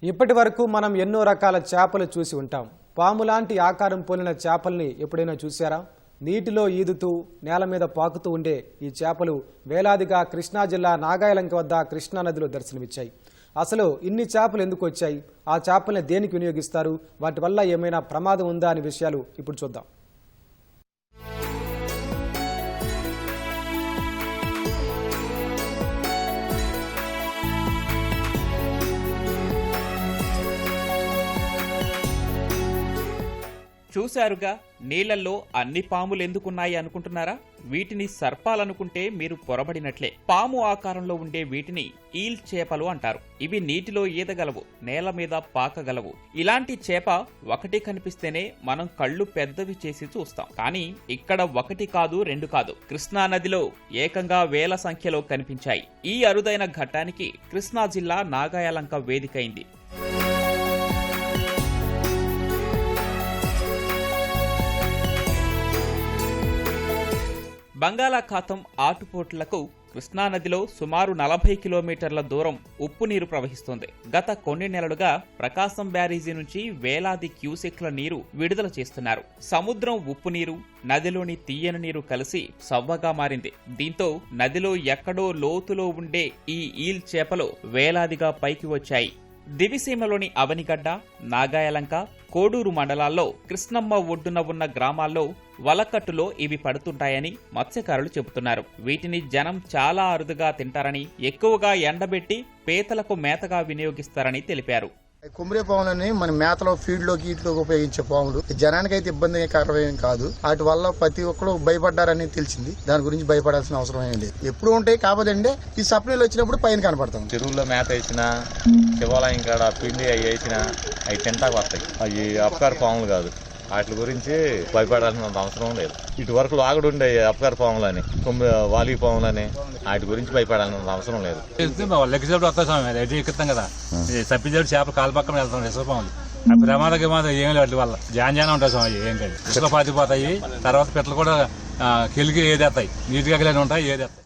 ఇప్పటి వరకు మనం ఎన్నో రకాల చేపలు చూసి ఉంటాం. పాము లాంటి ఆకారం పోలిన చేపల్ని ఎప్పుడైనా చూశారా? నీటిలో ఈదుతూ నేల మీద పాకుతూ ఉండే ఈ చేపలు వేలాదిగా కృష్ణా జిల్లా నాగాయలంక వద్ద కృష్ణా నదిలో దర్శనమిచ్చాయి. అసలు ఇన్ని చేపలు ఎందుకు వచ్చాయి? ఆ చేపల్ని దేనికి వినియోగిస్తారు? వాటి వల్ల ఏమైనా ప్రమాదం ఉందా అనే విషయాలు ఇప్పుడు చూద్దాం. చూశారుగా, నీళ్లలో అన్ని పాములు ఎందుకున్నాయి అనుకుంటున్నారా? వీటిని సర్పాలనుకుంటే మీరు పొరబడినట్లే. పాము ఆకారంలో ఉండే వీటిని ఈల్ చేపలు అంటారు. ఇవి నీటిలో ఈదగలవు, నేల మీద పాకగలవు. ఇలాంటి చేప ఒకటి కనిపిస్తేనే మనం కళ్ళు పెద్దవి చేసి చూస్తాం. కానీ ఇక్కడ ఒకటి కాదు, రెండు కాదు, కృష్ణా నదిలో ఏకంగా వేల సంఖ్యలో కనిపించాయి. ఈ అరుదైన ఘట్టానికి కృష్ణా జిల్లా నాగాయలంక వేదికైంది. బంగాళాఖాతం ఆటుపోట్లకు కృష్ణానదిలో సుమారు 40 కిలోమీటర్ల దూరం ఉప్పు నీరు ప్రవహిస్తోంది. గత కొన్ని నెలలుగా ప్రకాశం బ్యారేజీ నుంచి వేలాది క్యూసెక్ల నీరు విడుదల చేస్తున్నారు. సముద్రం ఉప్పు నీరు, నదిలోని తీయని నీరు కలిసి సవ్వగా మారింది. దీంతో నదిలో ఎక్కడో లోతులో ఉండే ఈ ఈల్ చేపలు వేలాదిగా పైకి వచ్చాయి. దివిసీమలోని అవనిగడ్డ, నాగాయలంక, కోడూరు మండలాల్లో కృష్ణమ్మ ఒడ్డున ఉన్న గ్రామాల్లో వలకట్టులో ఇవి పడుతుంటాయని మత్స్యకారులు చెబుతున్నారు. వీటిని జనం చాలా అరుదుగా తింటారని, ఎక్కువగా ఎండబెట్టి పీతలకు మేతగా వినియోగిస్తారని తెలిపారు. కుమ్రే పాములని మన మేతలో ఫీడ్ లోకి ఇట్లోకి ఉపయోగించే పాములు జనానికి అయితే ఇబ్బందికరమేం కాదు. వాటి వల్ల ప్రతి ఒక్కరు భయపడ్డారని తెలిసింది. దాని గురించి భయపడాల్సిన అవసరం ఏం లేదు. ఎప్పుడు ఉంటాయి కాకపోతే ఈ సప్లైలు వచ్చినప్పుడు పైన కనపడతాం. చెరువుల్లో మేత వేసిన, శివాలయం కాడ పిండి అవి వేసిన అవి తింటాకు వస్తాయి. అవి అపకార పాములు కాదు. వాటి గురించి భయపడాల్సినంత అవసరం లేదు. ఇటు వరకు లాగుడు ఉండే అపకార పాములని, వాలి పాములని, వాటి గురించి భయపడాల్సినంత అవసరం లేదు. లెక్కసేపు వస్తాం ఎక్కుతాం కదా, తప్పించేపు చేపలు కాలు పక్కన వెళ్తాం. రిసపాములు ప్రమాదకి మాత్రం ఏం లేదు. వాటి వల్ల జాన్ ఉంటాయి స్వామి, ఏం కాదు. ఇసుక పాతిపోతాయి. తర్వాత పిట్టలు కూడా కెలికి ఏదేస్తాయి, నీటిగా ఉంటాయి, ఏదేస్తాయి.